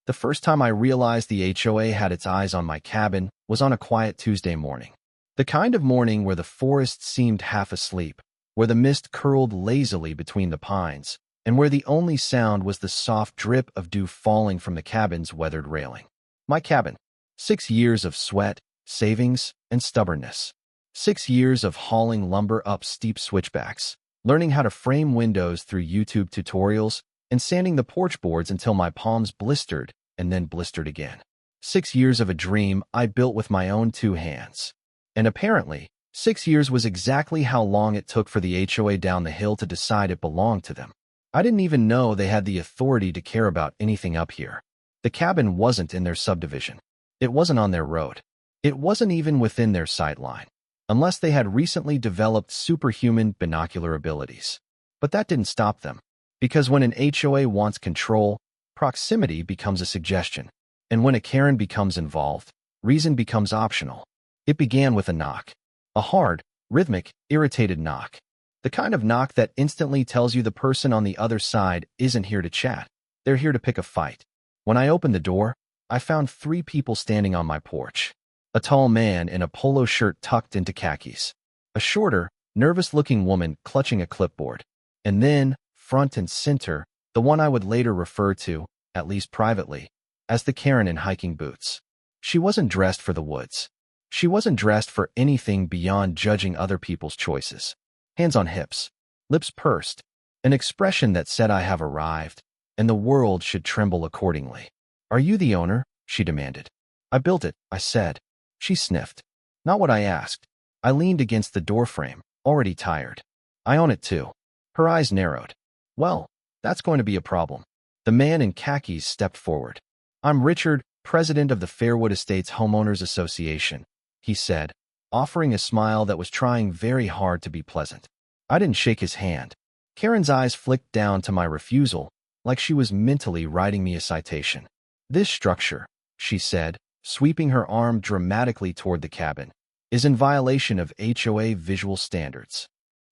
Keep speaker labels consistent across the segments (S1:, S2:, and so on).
S1: The first time I realized the HOA had its eyes on my cabin was on a quiet Tuesday morning. The kind of morning where the forest seemed half asleep, where the mist curled lazily between the pines, and where the only sound was the soft drip of dew falling from the cabin's weathered railing. My cabin. 6 years of sweat, savings, and stubbornness. 6 years of hauling lumber up steep switchbacks, learning how to frame windows through YouTube tutorials, and sanding the porch boards until my palms blistered and then blistered again. 6 years of a dream I built with my own 2 hands. And apparently, 6 years was exactly how long it took for the HOA down the hill to decide it belonged to them. I didn't even know they had the authority to care about anything up here. The cabin wasn't in their subdivision. It wasn't on their road. It wasn't even within their sightline, unless they had recently developed superhuman binocular abilities. But that didn't stop them, because when an HOA wants control, proximity becomes a suggestion. And when a Karen becomes involved, reason becomes optional. It began with a knock. A hard, rhythmic, irritated knock. The kind of knock that instantly tells you the person on the other side isn't here to chat. They're here to pick a fight. When I opened the door, I found 3 people standing on my porch. A tall man in a polo shirt tucked into khakis. A shorter, nervous-looking woman clutching a clipboard. And then, front and center, the one I would later refer to, at least privately, as the Karen in hiking boots. She wasn't dressed for the woods. She wasn't dressed for anything beyond judging other people's choices. Hands on hips, lips pursed, an expression that said I have arrived, and the world should tremble accordingly. Are you the owner? She demanded. I built it, I said. She sniffed. Not what I asked. I leaned against the doorframe, already tired. I own it too. Her eyes narrowed. Well, that's going to be a problem. The man in khakis stepped forward. I'm Richard, president of the Fairwood Estates Homeowners Association, he said, offering a smile that was trying very hard to be pleasant. I didn't shake his hand. Karen's eyes flicked down to my refusal, like she was mentally writing me a citation. This structure, she said, sweeping her arm dramatically toward the cabin, is in violation of HOA visual standards.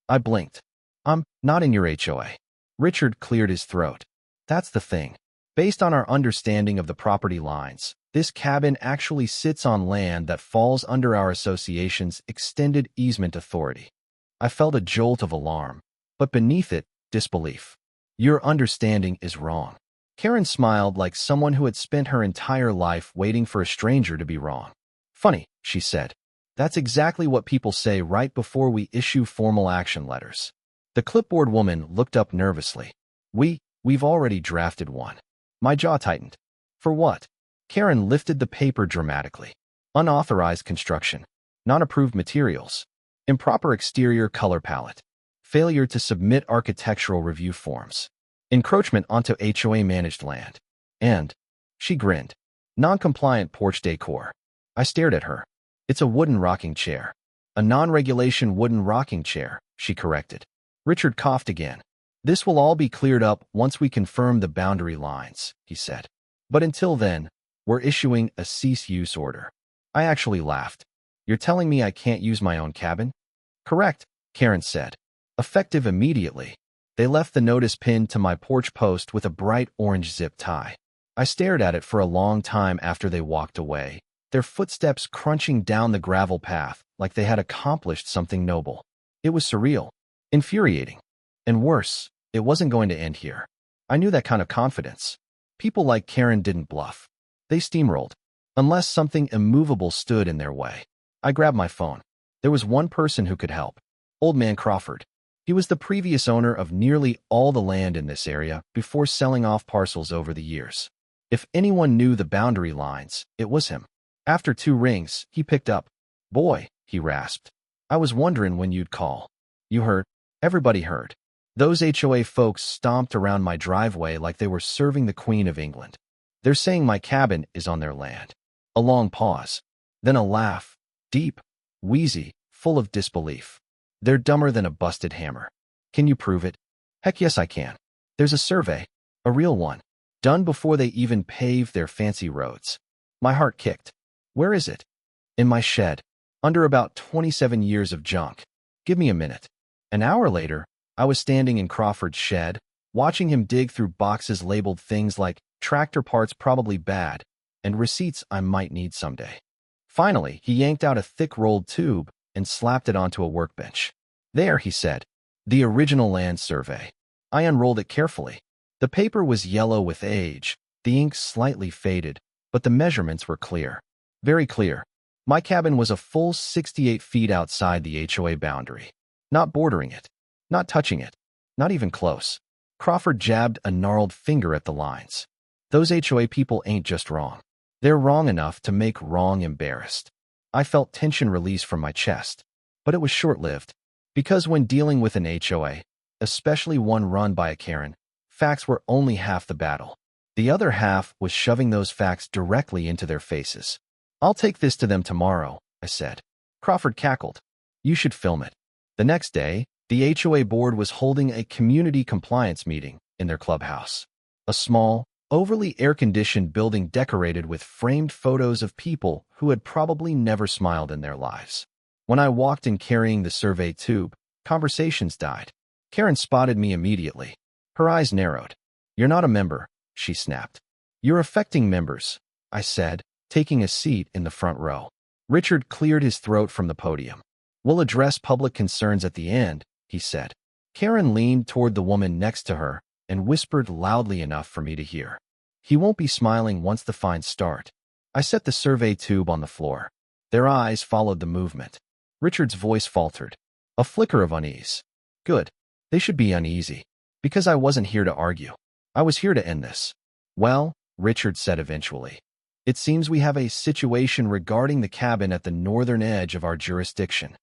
S1: I blinked. I'm not in your HOA. Richard cleared his throat. That's the thing. Based on our understanding of the property lines, this cabin actually sits on land that falls under our association's extended easement authority. I felt a jolt of alarm, but beneath it, disbelief. Your understanding is wrong. Karen smiled like someone who had spent her entire life waiting for a stranger to be wrong. Funny, she said. That's exactly what people say right before we issue formal action letters. The clipboard woman looked up nervously. We've already drafted one. My jaw tightened. For what? Karen lifted the paper dramatically. Unauthorized construction. Non-approved materials. Improper exterior color palette. Failure to submit architectural review forms. Encroachment onto HOA-managed land. And, she grinned, non-compliant porch decor. I stared at her. It's a wooden rocking chair. A non-regulation wooden rocking chair, she corrected. Richard coughed again. This will all be cleared up once we confirm the boundary lines, he said. But until then, we're issuing a cease-use order. I actually laughed. You're telling me I can't use my own cabin? Correct, Karen said. Effective immediately. They left the notice pinned to my porch post with a bright orange zip tie. I stared at it for a long time after they walked away, their footsteps crunching down the gravel path like they had accomplished something noble. It was surreal, infuriating. And worse, it wasn't going to end here. I knew that kind of confidence. People like Karen didn't bluff. They steamrolled, unless something immovable stood in their way. I grabbed my phone. There was one person who could help. Old Man Crawford. He was the previous owner of nearly all the land in this area before selling off parcels over the years. If anyone knew the boundary lines, it was him. After 2 rings, he picked up. Boy, he rasped. I was wondering when you'd call. You heard? Everybody heard. Those HOA folks stomped around my driveway like they were serving the Queen of England. They're saying my cabin is on their land. A long pause. Then a laugh. Deep, wheezy, full of disbelief. They're dumber than a busted hammer. Can you prove it? Heck yes I can. There's a survey. A real one. Done before they even paved their fancy roads. My heart kicked. Where is it? In my shed. Under about 27 years of junk. Give me a minute. An hour later, I was standing in Crawford's shed, watching him dig through boxes labeled things like tractor parts probably bad, and receipts I might need someday. Finally, he yanked out a thick rolled tube and slapped it onto a workbench. There, he said, the original land survey. I unrolled it carefully. The paper was yellow with age, the ink slightly faded, but the measurements were clear. Very clear. My cabin was a full 68 feet outside the HOA boundary. Not bordering it. Not touching it. Not even close. Crawford jabbed a gnarled finger at the lines. Those HOA people ain't just wrong. They're wrong enough to make wrong embarrassed. I felt tension release from my chest, but it was short-lived. Because when dealing with an HOA, especially one run by a Karen, facts were only half the battle. The other half was shoving those facts directly into their faces. I'll take this to them tomorrow, I said. Crawford cackled. You should film it. The next day, the HOA board was holding a community compliance meeting in their clubhouse. A small, overly air-conditioned building decorated with framed photos of people who had probably never smiled in their lives. When I walked in carrying the survey tube, conversations died. Karen spotted me immediately. Her eyes narrowed. You're not a member, she snapped. You're affecting members, I said, taking a seat in the front row. Richard cleared his throat from the podium. We'll address public concerns at the end, he said. Karen leaned toward the woman next to her and whispered loudly enough for me to hear. He won't be smiling once the fines start. I set the survey tube on the floor. Their eyes followed the movement. Richard's voice faltered. A flicker of unease. Good. They should be uneasy. Because I wasn't here to argue. I was here to end this. Well, Richard said eventually. It seems we have a situation regarding the cabin at the northern edge of our jurisdiction.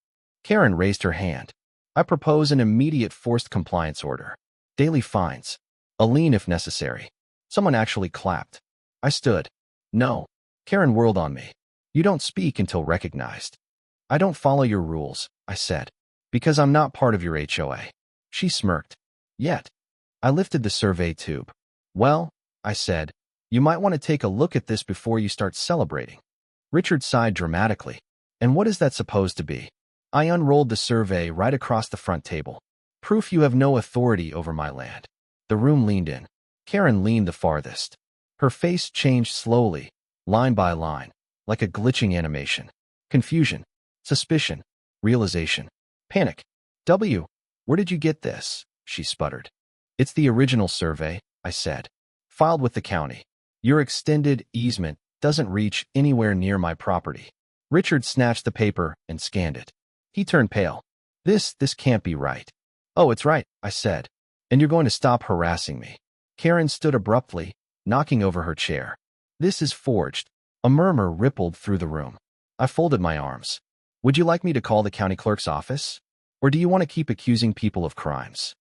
S1: Karen raised her hand. I propose an immediate forced compliance order. Daily fines. A lien if necessary. Someone actually clapped. I stood. No. Karen whirled on me. You don't speak until recognized. I don't follow your rules, I said. Because I'm not part of your HOA. She smirked. Yet. I lifted the survey tube. Well, I said, you might want to take a look at this before you start celebrating. Richard sighed dramatically. And what is that supposed to be? I unrolled the survey right across the front table. Proof you have no authority over my land. The room leaned in. Karen leaned the farthest. Her face changed slowly, line by line, like a glitching animation. Confusion. Suspicion. Realization. Panic. Where did you get this? She sputtered. It's the original survey, I said. Filed with the county. Your extended easement doesn't reach anywhere near my property. Richard snatched the paper and scanned it. He turned pale. This can't be right. Oh, it's right, I said. And you're going to stop harassing me. Karen stood abruptly, knocking over her chair. This is forged. A murmur rippled through the room. I folded my arms. Would you like me to call the county clerk's office? Or do you want to keep accusing people of crimes?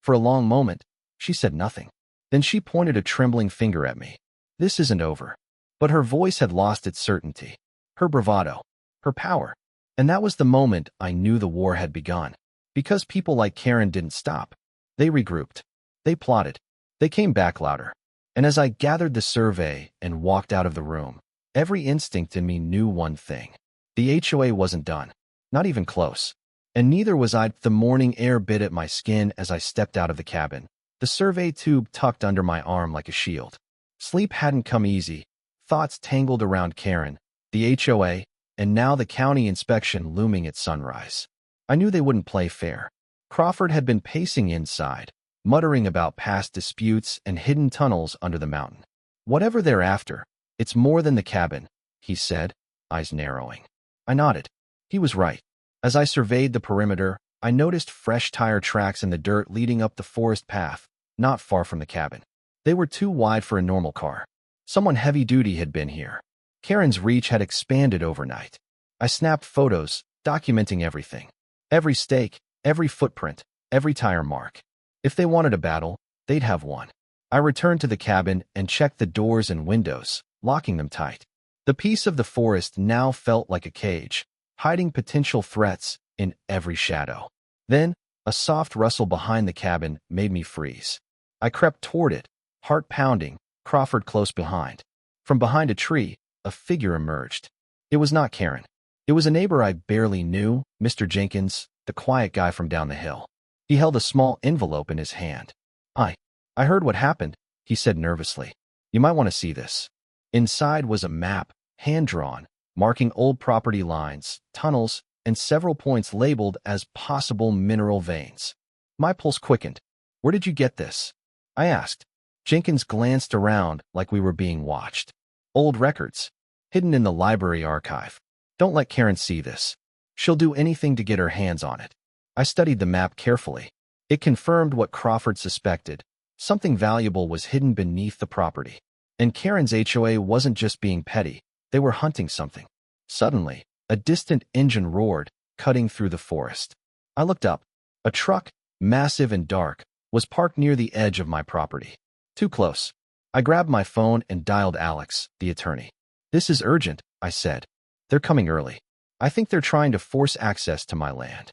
S1: For a long moment, she said nothing. Then she pointed a trembling finger at me. This isn't over. But her voice had lost its certainty, her bravado, her power. And that was the moment I knew the war had begun. Because people like Karen didn't stop. They regrouped. They plotted. They came back louder. And as I gathered the survey and walked out of the room, every instinct in me knew one thing. The HOA wasn't done. Not even close. And neither was I. The morning air bit at my skin as I stepped out of the cabin, the survey tube tucked under my arm like a shield. Sleep hadn't come easy. Thoughts tangled around Karen, the HOA, and now the county inspection looming at sunrise. I knew they wouldn't play fair. Crawford had been pacing inside, muttering about past disputes and hidden tunnels under the mountain. Whatever they're after, it's more than the cabin, he said, eyes narrowing. I nodded. He was right. As I surveyed the perimeter, I noticed fresh tire tracks in the dirt leading up the forest path, not far from the cabin. They were too wide for a normal car. Someone heavy-duty had been here. Karen's reach had expanded overnight. I snapped photos, documenting everything. Every stake, every footprint, every tire mark. If they wanted a battle, they'd have one. I returned to the cabin and checked the doors and windows, locking them tight. The piece of the forest now felt like a cage, hiding potential threats in every shadow. Then, a soft rustle behind the cabin made me freeze. I crept toward it, heart pounding, Crawford close behind. From behind a tree, a figure emerged. It was not Karen. It was a neighbor I barely knew, Mr. Jenkins, the quiet guy from down the hill. He held a small envelope in his hand. I heard what happened, he said nervously. You might want to see this. Inside was a map, hand-drawn, marking old property lines, tunnels, and several points labeled as possible mineral veins. My pulse quickened. Where did you get this? I asked. Jenkins glanced around like we were being watched. Old records, hidden in the library archive. Don't let Karen see this. She'll do anything to get her hands on it. I studied the map carefully. It confirmed what Crawford suspected. Something valuable was hidden beneath the property. And Karen's HOA wasn't just being petty. They were hunting something. Suddenly, a distant engine roared, cutting through the forest. I looked up. A truck, massive and dark, was parked near the edge of my property. Too close. I grabbed my phone and dialed Alex, the attorney. This is urgent, I said. They're coming early. I think they're trying to force access to my land.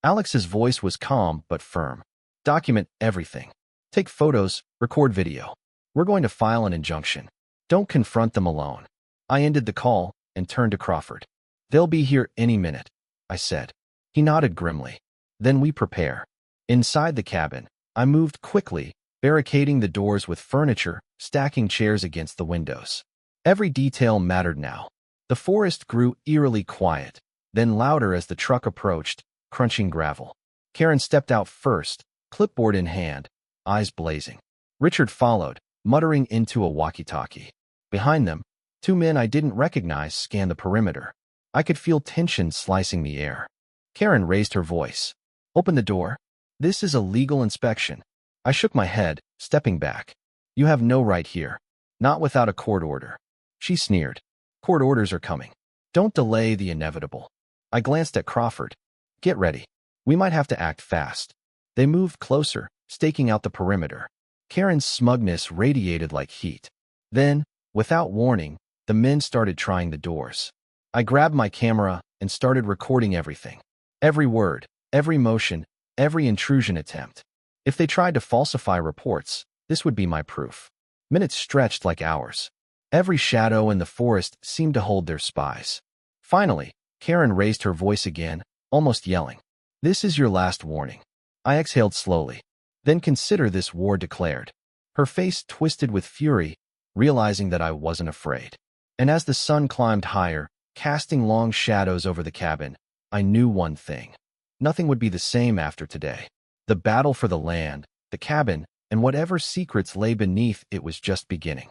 S1: Alex's voice was calm but firm. Document everything. Take photos, record video. We're going to file an injunction. Don't confront them alone. I ended the call and turned to Crawford. They'll be here any minute, I said. He nodded grimly. Then we prepare. Inside the cabin, I moved quickly, barricading the doors with furniture, stacking chairs against the windows. Every detail mattered now. The forest grew eerily quiet, then louder as the truck approached, crunching gravel. Karen stepped out first, clipboard in hand, eyes blazing. Richard followed, muttering into a walkie-talkie. Behind them, two men I didn't recognize scanned the perimeter. I could feel tension slicing the air. Karen raised her voice. Open the door. This is a legal inspection. I shook my head, stepping back. You have no right here. Not without a court order. She sneered. Court orders are coming. Don't delay the inevitable. I glanced at Crawford. Get ready. We might have to act fast. They moved closer, staking out the perimeter. Karen's smugness radiated like heat. Then, without warning, the men started trying the doors. I grabbed my camera and started recording everything. Every word, every motion, every intrusion attempt. If they tried to falsify reports, this would be my proof. Minutes stretched like hours. Every shadow in the forest seemed to hold their spies. Finally, Karen raised her voice again, almost yelling. This is your last warning. I exhaled slowly. Then consider this war declared. Her face twisted with fury, realizing that I wasn't afraid. And as the sun climbed higher, casting long shadows over the cabin, I knew one thing. Nothing would be the same after today. The battle for the land, the cabin, and whatever secrets lay beneath it was just beginning.